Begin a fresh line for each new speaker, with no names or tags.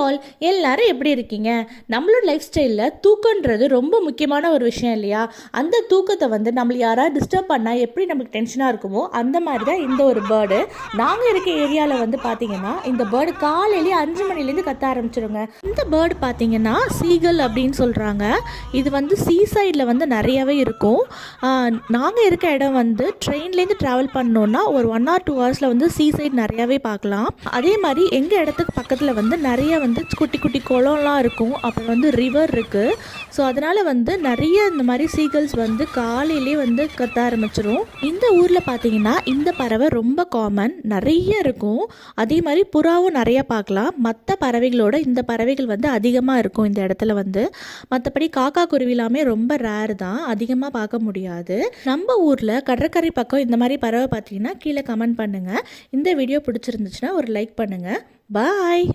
All எல்லாரும் எப்படி இருக்கீங்க? நம்மளோட லைஃப் ஸ்டைலில் தூக்கன்றது ரொம்ப முக்கியமான ஒரு விஷயம் இல்லையா? அந்த தூக்கத்தை நம்மளை யாராவது டிஸ்டர்ப் பண்ணால் எப்படி நமக்கு டென்ஷனாக இருக்குமோ அந்த மாதிரி தான் இந்த ஒரு பேர்டு. நாங்கள் இருக்க ஏரியாவில் பார்த்தீங்கன்னா இந்த பேர்டு காலையிலேயே 5 மணிலேருந்து கத்த ஆரம்பிச்சிருங்க. இந்த பேர்டு பார்த்தீங்கன்னா சீகல் அப்படின்னு சொல்கிறாங்க. இது சீ சைடில் நிறையவே இருக்கும். நாங்கள் இருக்க இடம் ட்ரெயின்லேருந்து ட்ராவல் பண்ணோன்னா ஒரு 1 or 2 ஹவர்ஸில் சீ சைடு நிறையாவே பார்க்கலாம். அதே மாதிரி எங்கள் இடத்துக்கு பக்கத்தில் நிறைய குட்டி குட்டி குளம்லாம் இருக்கும். அப்புறம் ரிவர் இருக்குது. ஸோ அதனால் நிறைய இந்த மாதிரி சீகல்ஸ் காலையிலே கத்த ஆரம்பிச்சிரும். இந்த ஊரில் பார்த்தீங்கன்னா இந்த பறவை ரொம்ப காமன், நிறைய இருக்கும். அதே மாதிரி புறாவும் நிறைய பார்க்கலாம். மற்ற பறவைகளோட இந்த பறவைகள் அதிகமாக இருக்கும் இந்த இடத்துல. மற்றபடி காக்கா குருவிலாமே ரொம்ப ரேர் தான், அதிகமாக பார்க்க முடியாது. நம்ம ஊரில் கடற்கரை பக்கம் இந்த மாதிரி பறவை பார்த்தீங்கன்னா கீழே கமெண்ட் பண்ணுங்கள். இந்த வீடியோ பிடிச்சிருந்துச்சுன்னா ஒரு லைக் பண்ணுங்கள். பாய்.